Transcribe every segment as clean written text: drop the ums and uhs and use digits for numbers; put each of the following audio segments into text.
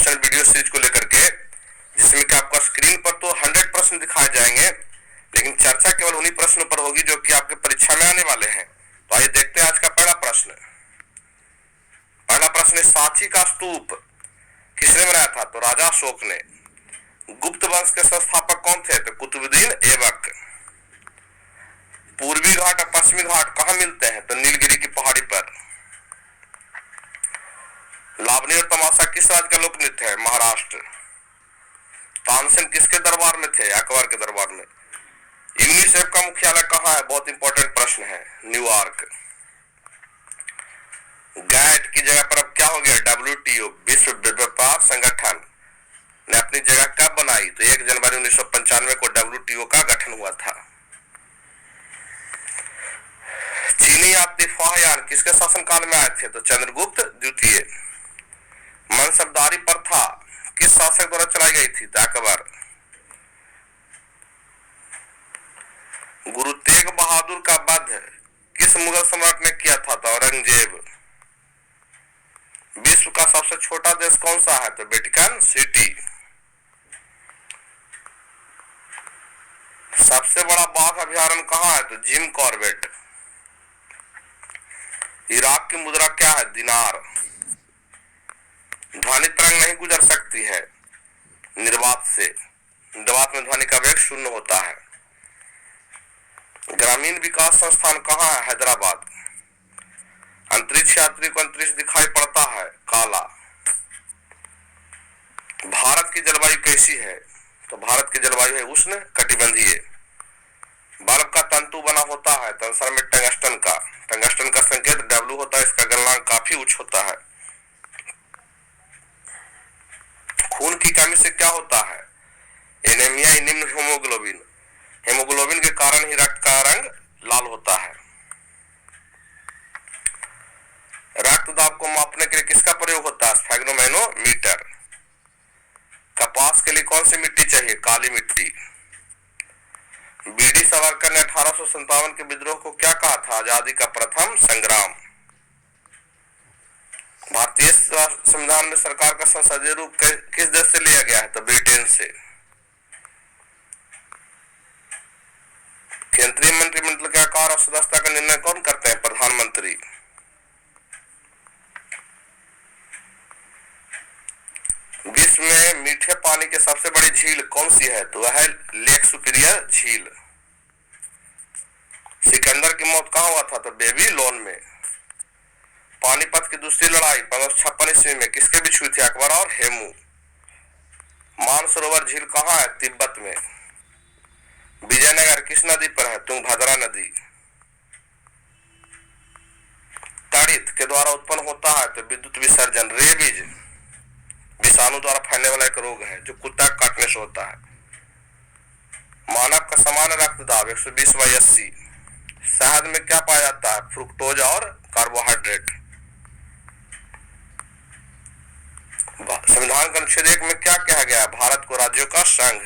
Education video series को लेकर के, जिसमें कि आपका स्क्रीन पर तो 100 प्रश्न दिखाए जाएंगे, लेकिन चर्चा केवल उन्हीं प्रश्नों पर होगी जो कि आपके परीक्षा में आने वाले हैं। तो आइए देखते हैं आज का पहला प्रश्न। पहला प्रश्न है, सांची का स्तूप किसने बनाया था? तो राजा अशोक ने। गुप्त वंश के संस्थापक कौन थे? तो कुतुबुद्दीन ऐबक। पूर्वी घाट और पश्चिमी घाट कहाँ मिलते हैं? तो नीलगिरी की पहाड़ी पर। लावनी और तमाशा किस राज्य का लोक नृत्य है? महाराष्ट्र। तानसेन किसके दरबार में थे? अकबर के दरबार में। यूनिसेफ का मुख्यालय कहाँ है? बहुत इंपॉर्टेंट प्रश्न है, न्यूयॉर्क। गैट की जगह पर अब क्या हो गया? WTO, विश्व व्यापार संगठन ने अपनी जगह कब बनाई? तो 1 जनवरी 1995 को WTO का गठन हुआ था। चीनी यात्री फाहयान किसके शासनकाल में आए थे? तो चंद्रगुप्त द्वितीय। मनसबदारी प्रथा किस शासक द्वारा चलाई गई थी? तो अकबर। गुरु तेग बहादुर का वध किस मुगल सम्राट ने किया था? तो औरंगजेब। विश्व का सबसे छोटा देश कौन सा है? तो वेटिकन सिटी। सबसे बड़ा बाघ अभयारण्य कहाँ है? तो जिम कॉर्बेट। इराक की मुद्रा क्या है? दिनार। ध्वनि तरंग नहीं गुजर सकती है निर्वात से। निर्वात में ध्वनि का वेग 0 होता है। ग्रामीण विकास संस्थान कहाँ है? हैदराबाद। अंतरिक्ष यात्री को अंतरिक्ष दिखाई पड़ता है? काला। भारत की जलवायु कैसी है? तो भारत की जलवायु है उष्ण कटिबंधीय। बल्ब का तंतु बना होता है? तो आंसर में टंगस्टन का। टंगस्टन का संकेत W होता है, इसका गलनांक काफी उच्च होता है। खून की कमी से क्या होता है? एनीमिया, निम्न हीमोग्लोबिन। हीमोग्लोबिन के कारण ही रक्त का रंग लाल होता है। रक्त दाब को मापने के लिए किसका प्रयोग होता है? स्फेग्नोमेनोमीटर। कपास के लिए कौन सी मिट्टी चाहिए? काली मिट्टी। बीडी सावरकर ने 1857 के विद्रोह को क्या कहा था? आजादी का प्रथम संग्राम। भारतीय संविधान में सरकार का संसदीय रूप किस देश से लिया गया है? तो ब्रिटेन से। केंद्रीय मंत्रिमंडल के आकार और सदस्यता का निर्णय कौन करते हैं? प्रधानमंत्री। विश्व में मीठे पानी की सबसे बड़ी झील कौन सी है? तो वह है लेक सुपीरियर झील। सिकंदर की मौत कहाँ हुआ था? तो बेबीलोन में। पानीपत की दूसरी लड़ाई 1556 ईस्वी में किसके बीच हुई थी? अकबर और हेमू। मानसरोवर झील कहाँ है? तिब्बत में। विजयनगर किस नदी पर है? तुंगभद्रा नदी। तड़ित के द्वारा उत्पन्न होता है तो विद्युत विसर्जन। रेबीज विषाणु द्वारा फैलने वाला एक रोग है जो कुत्ता काटने से होता है। मानव का सामान्य रक्तदाब 120/80। शहद में क्या पाया जाता है? फ्रुक्टोज और कार्बोहाइड्रेट। संविधान के अनुच्छेद 1 में क्या कहा गया है? भारत को राज्यों का संघ।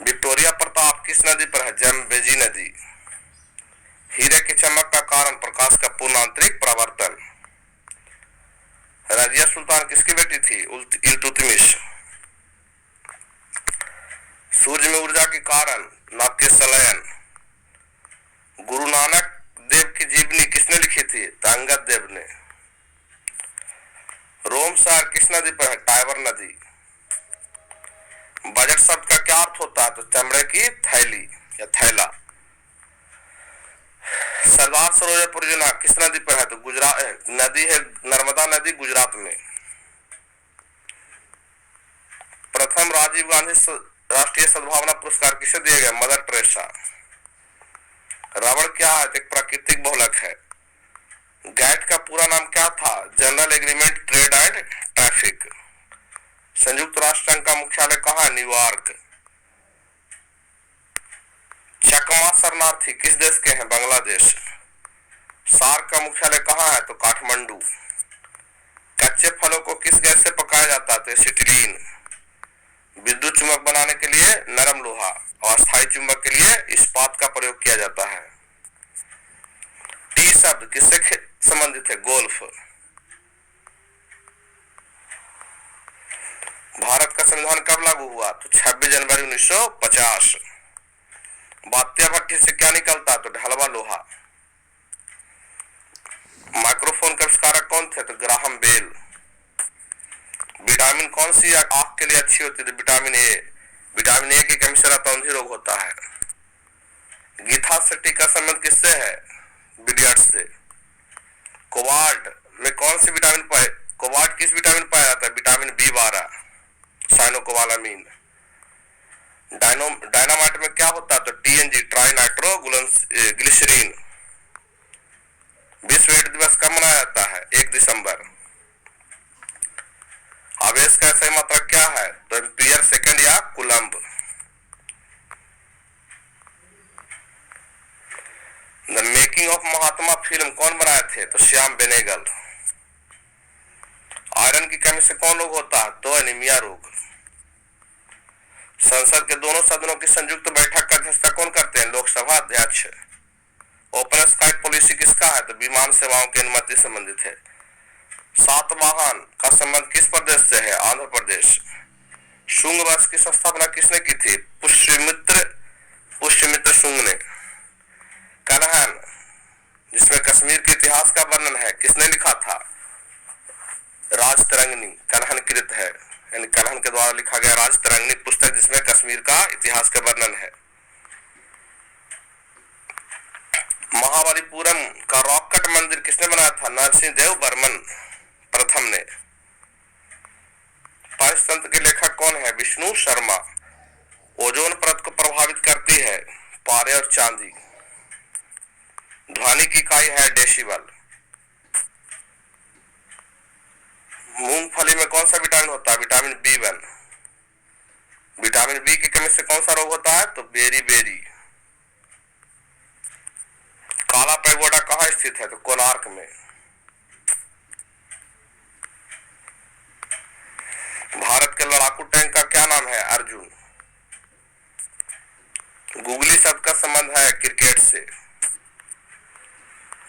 विक्टोरिया प्रताप किस नदी पर है? जम्बेजी नदी। हीरे की चमक का कारण प्रकाश का पूर्ण आंतरिक परावर्तन। रजिया सुल्तान किसकी बेटी थी? इल्तुतमिश। सूर्य में ऊर्जा के कारण नाभ के संलयन। गुरु नानक देव की जीवनी किसने लिखी थी? अंगद देव ने। रोम शहर किस नदी पर है? टाइबर नदी। बजट शब्द का क्या अर्थ होता है? तो चमड़े की थैली या थैला। सरदार सरोवर परियोजना किस नदी पर है? तो गुजरात नदी है, नर्मदा नदी गुजरात में। प्रथम राजीव गांधी राष्ट्रीय सद्भावना पुरस्कार किसे दिया गया? Mother Teresa. रबड़ क्या है? एक प्राकृतिक बहुलक है। गैट का पूरा नाम क्या था? General agreement trade and traffic. संयुक्त राष्ट्र संघ का मुख्यालय कहाँ है? न्यूयॉर्क। चकमा शरणार्थी किस देश के हैं? बांग्लादेश। सार्क का मुख्यालय कहाँ है? तो काठमांडू। कच्चे फलों को किस गैस से पकाया जाता है? तो एसिटिलीन। विद्युत चुंबक बनाने के लिए नरम लोहा और स्थायी चुंबक के लिए इस्पात का प्रयोग किया जाता है। टी शब्द किससे संबंधित है? गोल्फ। संविधान कब लागू हुआ? तो 26 जनवरी 1950। बात्या भट्टी से क्या निकलता? तो ढलवा लोहा। माइक्रोफोन के आविष्कारक कौन थे? तो ग्राहम बेल। विटामिन कौन सी आंख के लिए अच्छी होती है? तो विटामिन ए। विटामिन ए की कमी से रतौंधी रोग होता है। गीता सेट्टी का संबंध किससे है? बिलियर्ड से। कोबाल्ट में कौन सी विटामिन कोबाल्ट किस विटामिन पाया जाता है? Vitamin B12, साइनोकोबालामीन। डायनामाइट में क्या होता है? तो TNG, ट्राई नाइट्रो ग्लिसरीन। विश्व एड्स दिवस कब मनाया जाता है? 1 दिसंबर। आवेश का सही मात्रक क्या है? तो एम्पियर सेकंड या coulomb. The making of Mahatma film कौन बनाए थे? तो श्याम बेनेगल। आयरन की कमी से कौन रोग होता है? तो एनीमिया रोग। संसद के दोनों सदनों की संयुक्त बैठक का अध्यक्षता कौन करते हैं? लोकसभा अध्यक्ष। ओपन स्काई पॉलिसी किसका है? तो विमान सेवाओं की अनुमति संबंधित है। सातवाहन का संबंध किस प्रदेश से है? आंध्र प्रदेश। शुंग वंश की स्थापना किसने की थी? पुष्यमित्र शुंग ने। कलहन जिसमें कश्मीर के इतिहास का वर्णन है, किसने लिखा था? राजतरंगिणी कलहन कृत है, यानी कलहन के द्वारा लिखा गया राजतरंगिणी पुस्तक, जिसमें कश्मीर का इतिहास का वर्णन है। महाबलीपुरम का रॉक कट मंदिर किसने बनाया था? नरसिंह देव बर्मन प्रथम ने। पंचतंत्र के लेखक कौन है? विष्णु शर्मा। ओजोन परत को प्रभावित करती है पारे और चांदी। ध्वनि की इकाई है डेसिबल। मूंगफली में कौन सा विटामिन होता है? Vitamin B1। विटामिन बी की कमी से कौन सा रोग होता है? तो बेरी। काला पैगोडा कहाँ स्थित है? तो कोणार्क में। भारत के लड़ाकू टैंक का क्या नाम है? अर्जुन। गूगली शब्द का संबंध है क्रिकेट से।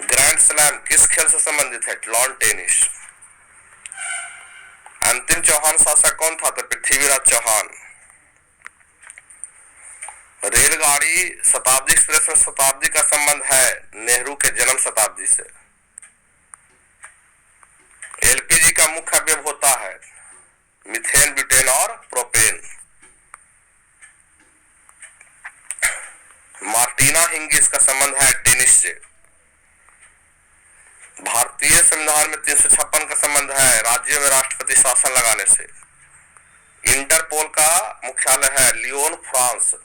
ग्रैंड स्लैम किस खेल से संबंधित है? Lawn tennis. अंतिम चौहान शासक कौन था? तो पृथ्वीराज चौहान। रेलगाड़ी शताब्दी एक्सप्रेस में शताब्दी का संबंध है नेहरू के जन्म शताब्दी से। LPG का मुख्य अवयव होता है मीथेन, ब्यूटेन और प्रोपेन। मार्टिना हिंगिस का संबंध है टेनिस से। भारतीय संविधान में 356 का संबंध है राज्यों में राष्ट्रपति शासन लगाने से। इंटरपोल का मुख्यालय है लियोन, फ्रांस।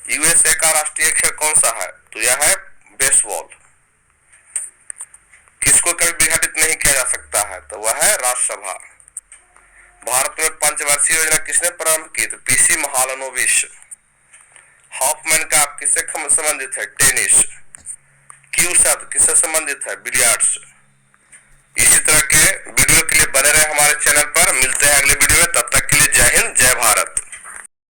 USA का राष्ट्रीय खेल कौन सा है? तो यह है बेसबॉल। किसको कभी विघटित नहीं किया जा सकता है? तो वह है राज्यसभा। भारत में पंचवर्षीय योजना किसने प्रारंभ की? तो PC महालनोबिस। हॉफमैन का किससे संबंधित है? टेनिस। क्यू शब्द किससे संबंधित है? बिलियर्ड्स। इसी तरह के वीडियो के लिए बने रहे हमारे चैनल पर। मिलते हैं अगले वीडियो में, तब तक के लिए जय हिंद, जय भारत।